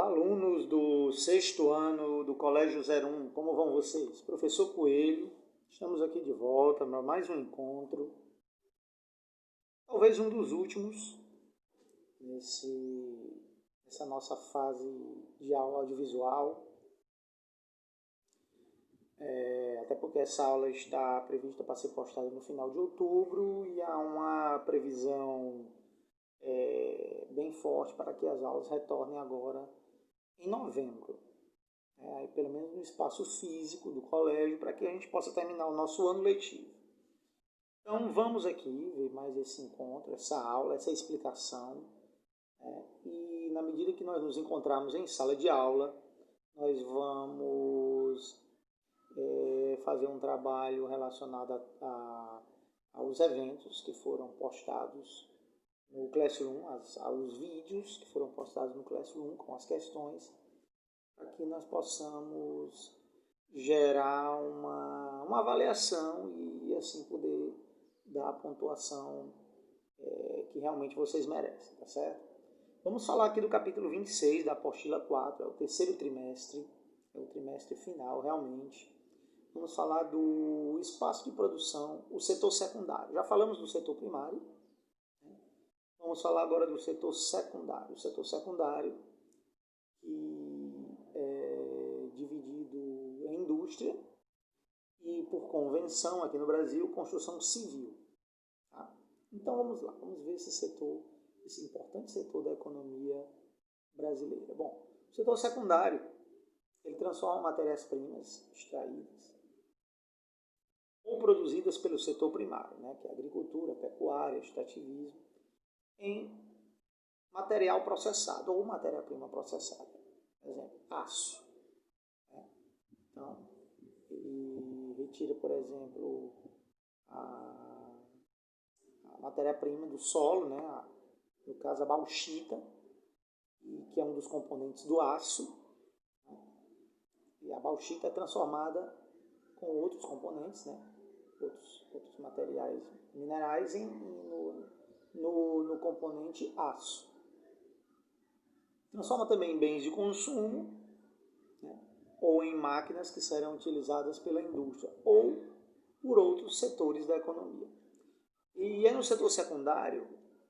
Olá, alunos do sexto ano do Colégio 01, como vão vocês? Professor Coelho, estamos aqui de volta para mais um encontro, talvez um dos últimos nessa nossa fase de aula audiovisual, até porque essa aula está prevista para ser postada no final de outubro e há uma previsão bem forte para que as aulas retornem agora em novembro, pelo menos no espaço físico do colégio, para que a gente possa terminar o nosso ano letivo. Então vamos aqui ver mais esse encontro, essa aula, essa explicação, e na medida que nós nos encontrarmos em sala de aula, nós vamos fazer um trabalho relacionado aos eventos que foram postados no Classroom, aos vídeos que foram postados no Classroom com as questões, para que nós possamos gerar uma avaliação e assim poder dar a pontuação que realmente vocês merecem, tá certo? Vamos falar aqui do capítulo 26 da apostila 4, é o terceiro trimestre, é o trimestre final realmente. Vamos falar do espaço de produção, o setor secundário. Já falamos do setor primário, vamos falar agora do setor secundário. O setor secundário, que é dividido em indústria e, por convenção aqui no Brasil, construção civil. Tá? Então vamos lá, vamos ver esse setor, esse importante setor da economia brasileira. Bom, o setor secundário, ele transforma matérias-primas extraídas ou produzidas pelo setor primário, que é agricultura, pecuária, extrativismo, em material processado ou matéria-prima processada. Por exemplo, aço. Então, ele retira, por exemplo, a matéria-prima do solo, no caso a bauxita, que é um dos componentes do aço. E a bauxita é transformada com outros componentes, outros materiais minerais no componente aço. Transforma também em bens de consumo, ou em máquinas que serão utilizadas pela indústria ou por outros setores da economia. E é no setor secundário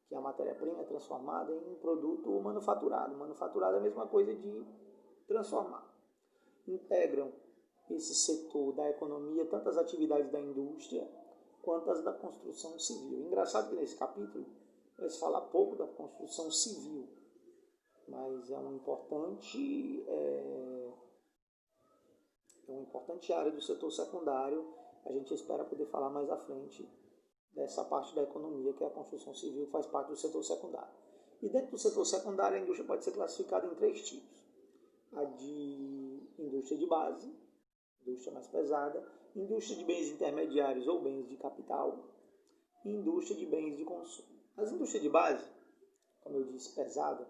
que a matéria-prima é transformada em um produto manufaturado. Manufaturado é a mesma coisa de transformar. Integram esse setor da economia tanto as atividades da indústria quanto as da construção civil. Engraçado que nesse capítulo vai se falar pouco da construção civil, mas é uma importante área do setor secundário. A gente espera poder falar mais à frente dessa parte da economia, que é a construção civil, que faz parte do setor secundário. E dentro do setor secundário, a indústria pode ser classificada em 3 tipos. A de indústria de base, indústria mais pesada, indústria de bens intermediários ou bens de capital, e indústria de bens de consumo. As indústrias de base, como eu disse, pesada,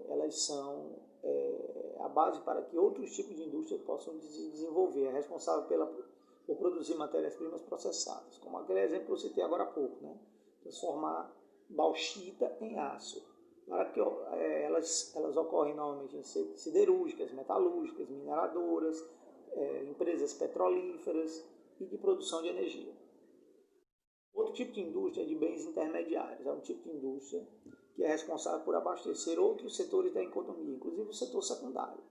elas são a base para que outros tipos de indústria possam se desenvolver. É responsável por produzir matérias-primas processadas, como aquele exemplo que eu citei agora há pouco, transformar bauxita em aço. Para que elas ocorrem normalmente em siderúrgicas, metalúrgicas, mineradoras, empresas petrolíferas e de produção de energia. Outro tipo de indústria é de bens intermediários. É um tipo de indústria que é responsável por abastecer outros setores da economia, inclusive o setor secundário,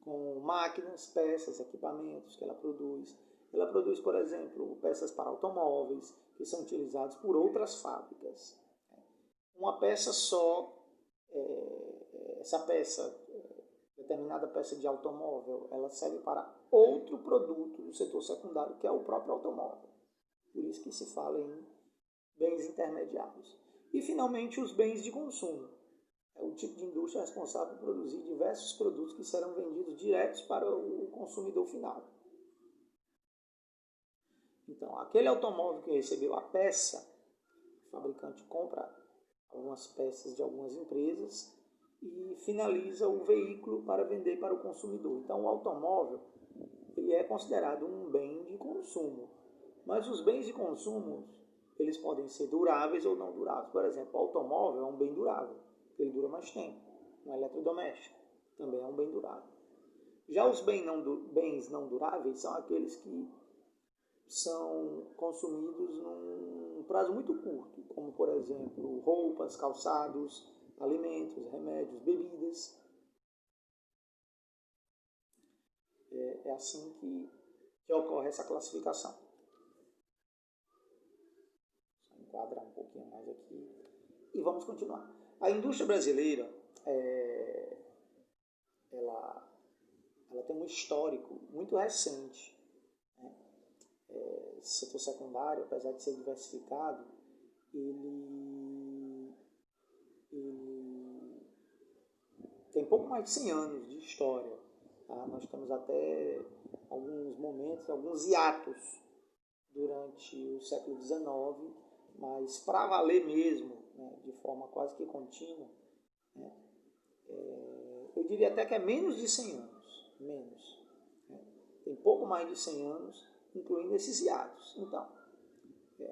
com máquinas, peças, equipamentos que ela produz. Ela produz, por exemplo, peças para automóveis que são utilizados por outras fábricas. Uma peça só, essa peça, determinada peça de automóvel, ela serve para outro produto do setor secundário, que é o próprio automóvel. Por isso que se fala em bens intermediários. E, finalmente, os bens de consumo. É o tipo de indústria responsável por produzir diversos produtos que serão vendidos diretos para o consumidor final. Então, aquele automóvel que recebeu a peça, o fabricante compra algumas peças de algumas empresas e finaliza o veículo para vender para o consumidor. Então, o automóvel ele é considerado um bem de consumo. Mas os bens de consumo, eles podem ser duráveis ou não duráveis. Por exemplo, o automóvel é um bem durável. porque ele dura mais tempo. Um eletrodoméstico também é um bem durável. Já os bens não duráveis são aqueles que são consumidos num prazo muito curto, como, por exemplo, roupas, calçados, alimentos, remédios, bebidas. É assim que ocorre essa classificação. Vou enquadrar um pouquinho mais aqui e vamos continuar. A indústria brasileira, ela tem um histórico muito recente. Setor secundário, apesar de ser diversificado, ele tem pouco mais de 100 anos de história. Tá? Nós temos até alguns momentos, alguns hiatos durante o século XIX, mas para valer mesmo, né, de forma quase que contínua, né, eu diria até que é menos de 100 anos. Menos. Né? Tem pouco mais de 100 anos, incluindo esses hiatos. Então,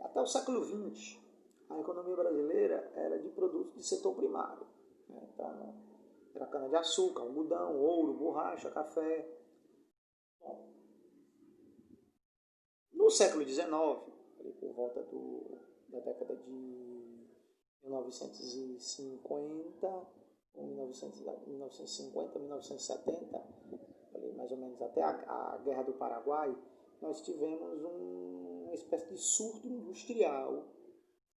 até o século XX, a economia brasileira era de produtos de setor primário. Né? Então, era cana-de-açúcar, algodão, ouro, borracha, café. Bom, no século XIX, por volta da década de 1950, 1950, 1970, mais ou menos até a Guerra do Paraguai, nós tivemos uma espécie de surto industrial.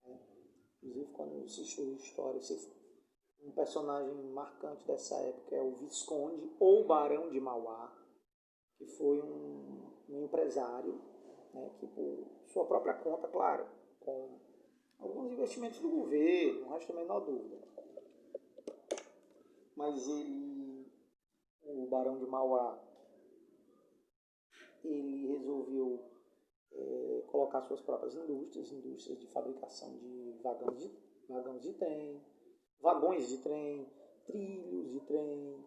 Né? Inclusive, quando se estuda história, um personagem marcante dessa época é o Visconde ou Barão de Mauá, que foi um empresário, né, que por sua própria conta, claro, com alguns investimentos do governo, não resta a menor dúvida. Mas o Barão de Mauá, ele resolveu colocar suas próprias indústrias de fabricação de vagões de trem, trilhos de trem,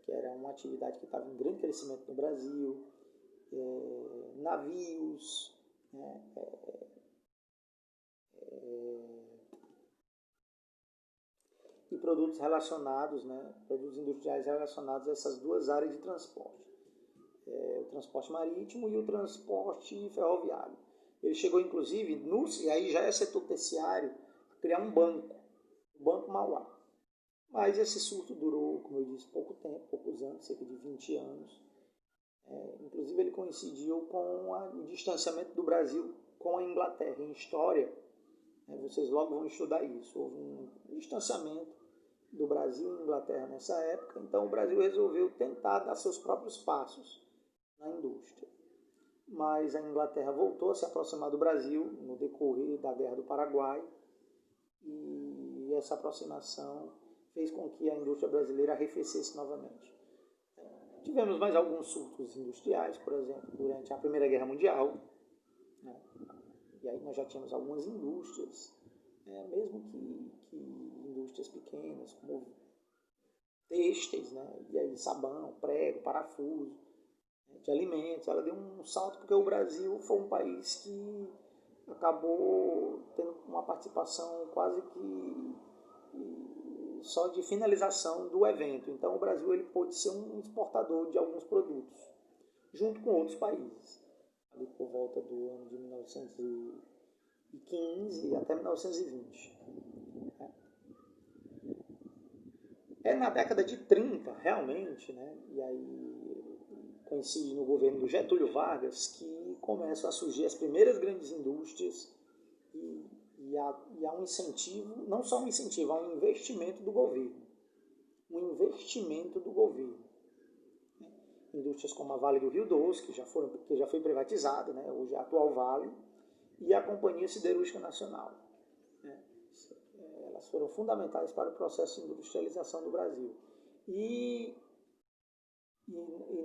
que era uma atividade que estava em grande crescimento no Brasil, navios, né, e produtos relacionados, né, produtos industriais relacionados a essas duas áreas de transporte. O transporte marítimo e o transporte ferroviário. Ele chegou, inclusive, e aí já é setor terciário, a criar um banco, o Banco Mauá. Mas esse surto durou, como eu disse, pouco tempo, poucos anos, cerca de 20 anos. Inclusive, ele coincidiu com o distanciamento do Brasil com a Inglaterra. Em história, vocês logo vão estudar isso. Houve um distanciamento do Brasil e Inglaterra nessa época, então o Brasil resolveu tentar dar seus próprios passos na indústria. Mas a Inglaterra voltou a se aproximar do Brasil no decorrer da Guerra do Paraguai, e essa aproximação fez com que a indústria brasileira arrefecesse novamente. Tivemos mais alguns surtos industriais, por exemplo, durante a Primeira Guerra Mundial, né? E aí nós já tínhamos algumas indústrias, mesmo que indústrias pequenas, como têxteis, né? E aí sabão, prego, parafuso, de alimentos. Ela deu um salto porque o Brasil foi um país que acabou tendo uma participação quase que só de finalização do evento. Então o Brasil ele pôde ser um exportador de alguns produtos, junto com outros países, ali por volta do ano de 1915 até 1920. Na década de 30, realmente, né, e aí coincide no governo do Getúlio Vargas, que começam a surgir as primeiras grandes indústrias e há um incentivo, não só um incentivo, há um investimento do governo. Indústrias como a Vale do Rio Doce, que já foi privatizada, né, hoje é a atual Vale, e a Companhia Siderúrgica Nacional. Né, elas foram fundamentais para o processo de industrialização do Brasil. E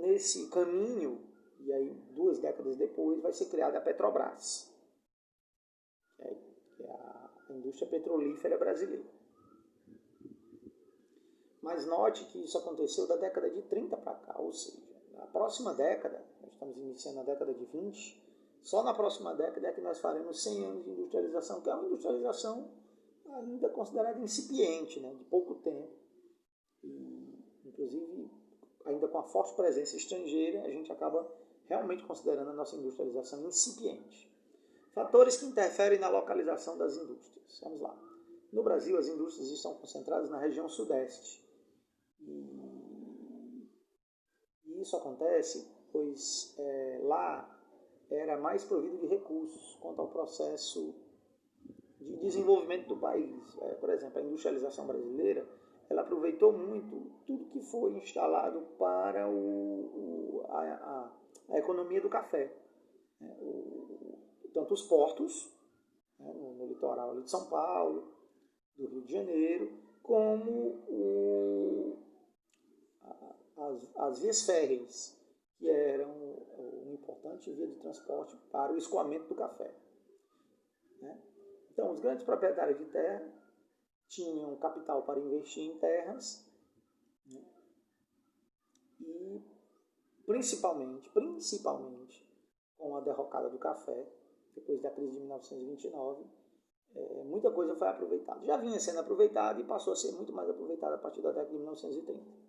nesse caminho, e aí 2 décadas depois, vai ser criada a Petrobras, que é a indústria petrolífera brasileira. Mas note que isso aconteceu da década de 30 para cá, ou seja, na próxima década, nós estamos iniciando a década de 20, só na próxima década é que nós faremos 100 anos de industrialização, que é uma industrialização ainda considerada incipiente, né, de pouco tempo. E, inclusive, ainda com a forte presença estrangeira, a gente acaba realmente considerando a nossa industrialização incipiente. Fatores que interferem na localização das indústrias. Vamos lá. No Brasil, as indústrias estão concentradas na região sudeste. E isso acontece pois lá era mais provido de recursos quanto ao processo de desenvolvimento do país. Por exemplo, a industrialização brasileira, ela aproveitou muito tudo que foi instalado para a economia do café. Tanto os portos, né, no litoral ali de São Paulo, do Rio de Janeiro, como as vias férreas, que eram uma importante via de transporte para o escoamento do café. Né? Então, os grandes proprietários de terra tinham capital para investir em terras, né? E principalmente com a derrocada do café, depois da crise de 1929, muita coisa foi aproveitada. Já vinha sendo aproveitada e passou a ser muito mais aproveitada a partir da década de 1930.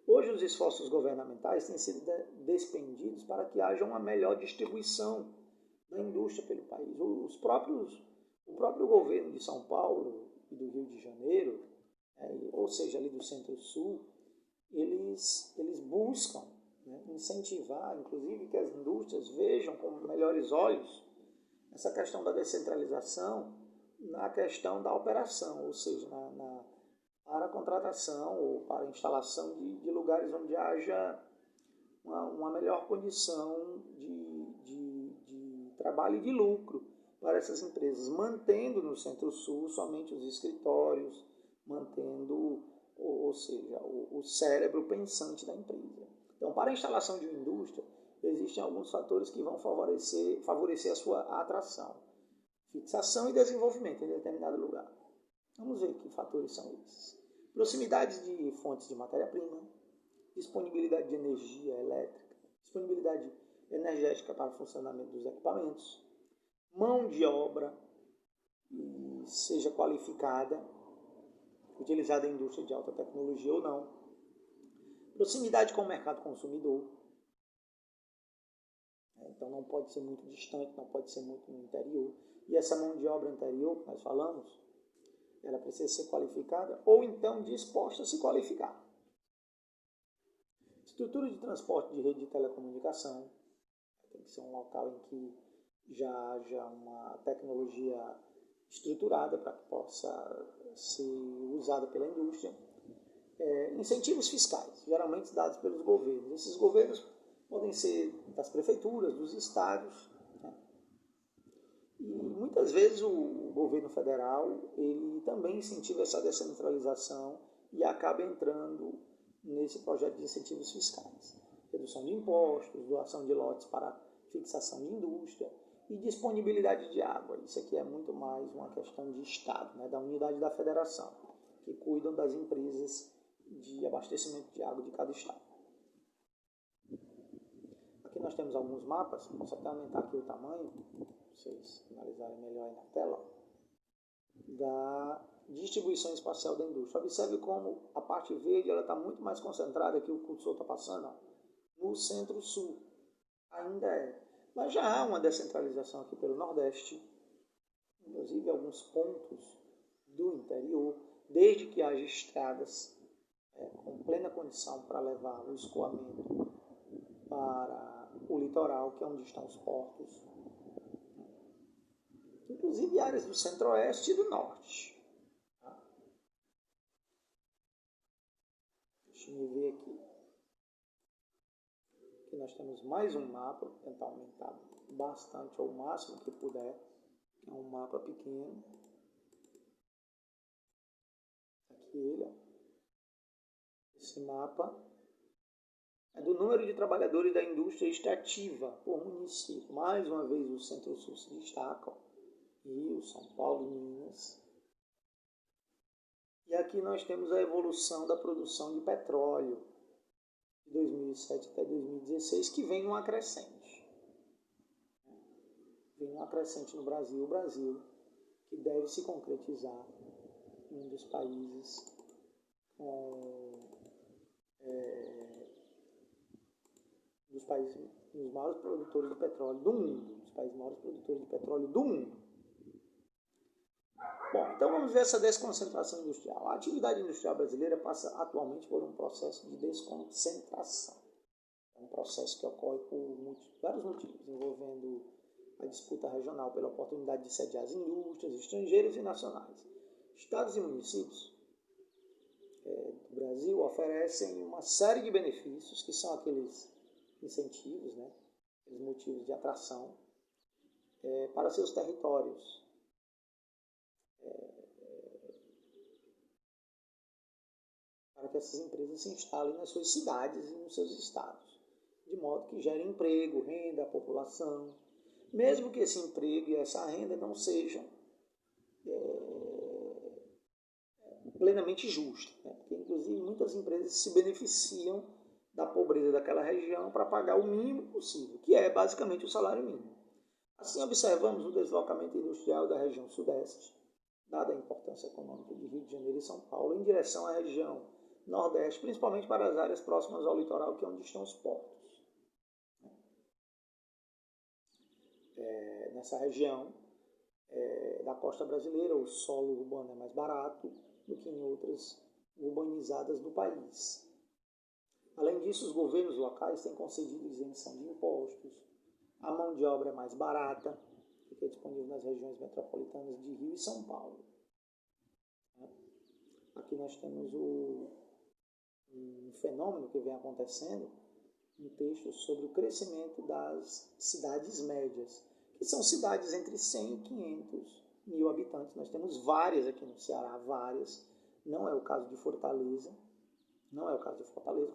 Hoje, os esforços governamentais têm sido despendidos para que haja uma melhor distribuição da indústria pelo país. O próprio governo de São Paulo e do Rio de Janeiro, ou seja, ali do Centro-Sul, eles buscam, né, incentivar, inclusive, que as indústrias vejam com melhores olhos essa questão da descentralização na questão da operação, ou seja, para a contratação ou para a instalação de lugares onde haja uma melhor condição de trabalho e de lucro para essas empresas, mantendo no Centro-Sul somente os escritórios, mantendo, ou seja, o cérebro pensante da empresa. Então, para a instalação de uma indústria, existem alguns fatores que vão favorecer a sua atração, fixação e desenvolvimento em determinado lugar. Vamos ver que fatores são esses. Proximidade de fontes de matéria-prima, disponibilidade de energia elétrica, disponibilidade energética para o funcionamento dos equipamentos, mão de obra, seja qualificada, utilizada em indústria de alta tecnologia ou não, proximidade com o mercado consumidor, então não pode ser muito distante, não pode ser muito no interior, e essa mão de obra interior que nós falamos, ela precisa ser qualificada ou então disposta a se qualificar. Estrutura de transporte de rede de telecomunicação, tem que ser um local em que já haja uma tecnologia estruturada para que possa ser usada pela indústria. Incentivos fiscais, geralmente dados pelos governos. Esses governos podem ser das prefeituras, dos estados, né? E muitas vezes o governo federal ele também incentiva essa descentralização e acaba entrando nesse projeto de incentivos fiscais. Redução de impostos, doação de lotes para fixação de indústria e disponibilidade de água. Isso aqui é muito mais uma questão de Estado, né, da unidade da federação, que cuidam das empresas de abastecimento de água de cada estado. Aqui nós temos alguns mapas, posso até aumentar aqui o tamanho, para vocês analisarem melhor aí na tela, da distribuição espacial da indústria. Observe como a parte verde está muito mais concentrada, que o cursor está passando, no Centro-Sul. Ainda é. Mas já há uma descentralização aqui pelo Nordeste, inclusive alguns pontos do interior, desde que haja estradas com plena condição para levar o escoamento para o litoral, que é onde estão os portos, inclusive áreas do Centro-Oeste e do Norte. Deixa eu ver aqui. Aqui nós temos mais um mapa, vou tentar aumentar bastante ao máximo que puder. É um mapa pequeno. Aqui ele, ó. Esse mapa é do número de trabalhadores da indústria extrativa por município. Mais uma vez o Centro-Sul se destaca, ó. Rio, São Paulo, Minas. E aqui nós temos a evolução da produção de petróleo de 2007 até 2016, que vem numa crescente. Vem numa crescente no Brasil, que deve se concretizar um dos países com dos maiores produtores de petróleo do mundo, dos países maiores produtores de petróleo do mundo. Bom, então vamos ver essa desconcentração industrial. A atividade industrial brasileira passa atualmente por um processo de desconcentração. É um processo que ocorre por vários motivos, envolvendo a disputa regional pela oportunidade de sediar as indústrias estrangeiras e nacionais. Estados e municípios do Brasil oferecem uma série de benefícios, que são aqueles incentivos, né, aqueles motivos de atração para seus territórios. Para que essas empresas se instalem nas suas cidades e nos seus estados, de modo que gere emprego, renda à população, mesmo que esse emprego e essa renda não sejam plenamente justas, né? Porque, inclusive, muitas empresas se beneficiam da pobreza daquela região para pagar o mínimo possível, que é basicamente o salário mínimo. Assim, observamos o deslocamento industrial da região sudeste, dada a importância econômica de Rio de Janeiro e São Paulo, em direção à região nordeste, principalmente para as áreas próximas ao litoral, que é onde estão os portos. Nessa região da costa brasileira, o solo urbano é mais barato do que em outras urbanizadas do país. Além disso, os governos locais têm concedido isenção de impostos, a mão de obra é mais barata, que é disponível nas regiões metropolitanas de Rio e São Paulo. Aqui nós temos um fenômeno que vem acontecendo, um texto sobre o crescimento das cidades médias, que são cidades entre 100 e 500 mil habitantes. Nós temos várias aqui no Ceará, várias. Não é o caso de Fortaleza.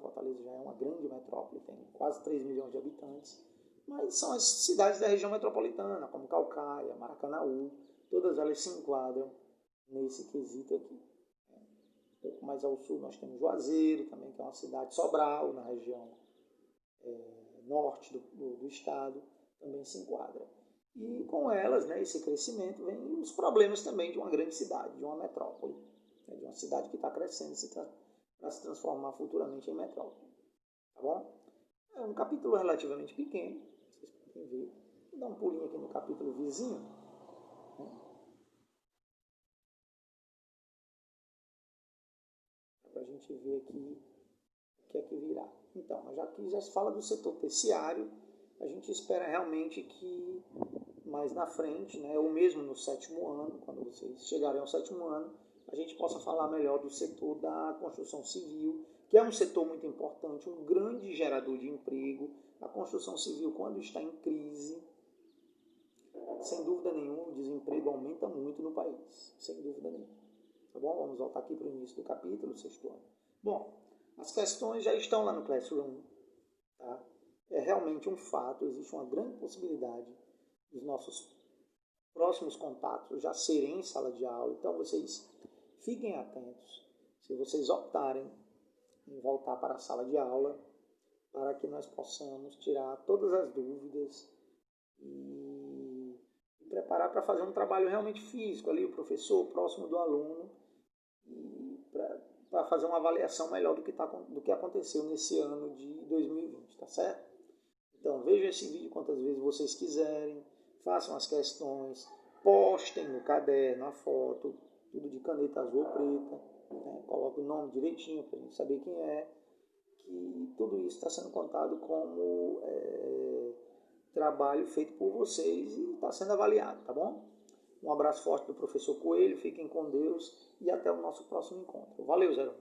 Fortaleza já é uma grande metrópole, tem quase 3 milhões de habitantes. Mas são as cidades da região metropolitana, como Calcaia, Maracanaú, todas elas se enquadram nesse quesito aqui. Um pouco mais ao sul nós temos Juazeiro, também, que é uma cidade, Sobral, na região norte do estado, também se enquadra. E com elas, né, esse crescimento, vem os problemas também de uma grande cidade, de uma metrópole, né, de uma cidade que está crescendo para se transformar futuramente em metrópole. Tá bom? É um capítulo relativamente pequeno, vocês podem ver. Vou dar um pulinho aqui no capítulo vizinho. Né, para a gente ver aqui o que é que virá. Então, já que já se fala do setor terciário, a gente espera realmente que mais na frente, né, ou mesmo no 7º ano, quando vocês chegarem ao 7º ano, a gente possa falar melhor do setor da construção civil, que é um setor muito importante, um grande gerador de emprego. A construção civil, quando está em crise, sem dúvida nenhuma, o desemprego aumenta muito no país, sem dúvida nenhuma. Tá bom? Vamos voltar aqui para o início do capítulo, 6º ano. Bom, as questões já estão lá no Classroom, tá? É realmente um fato, existe uma grande possibilidade dos nossos próximos contatos já serem em sala de aula, então vocês fiquem atentos, se vocês optarem em voltar para a sala de aula, para que nós possamos tirar todas as dúvidas e preparar para fazer um trabalho realmente físico ali, o professor próximo do aluno, e para fazer uma avaliação melhor do que aconteceu nesse ano de 2020, tá certo? Então vejam esse vídeo quantas vezes vocês quiserem, façam as questões, postem no caderno a foto, tudo de caneta azul ou preta, né? Coloque o nome direitinho para a gente saber quem é, que tudo isso está sendo contado como trabalho feito por vocês e está sendo avaliado, tá bom? Um abraço forte do professor Coelho, fiquem com Deus e até o nosso próximo encontro. Valeu, 01.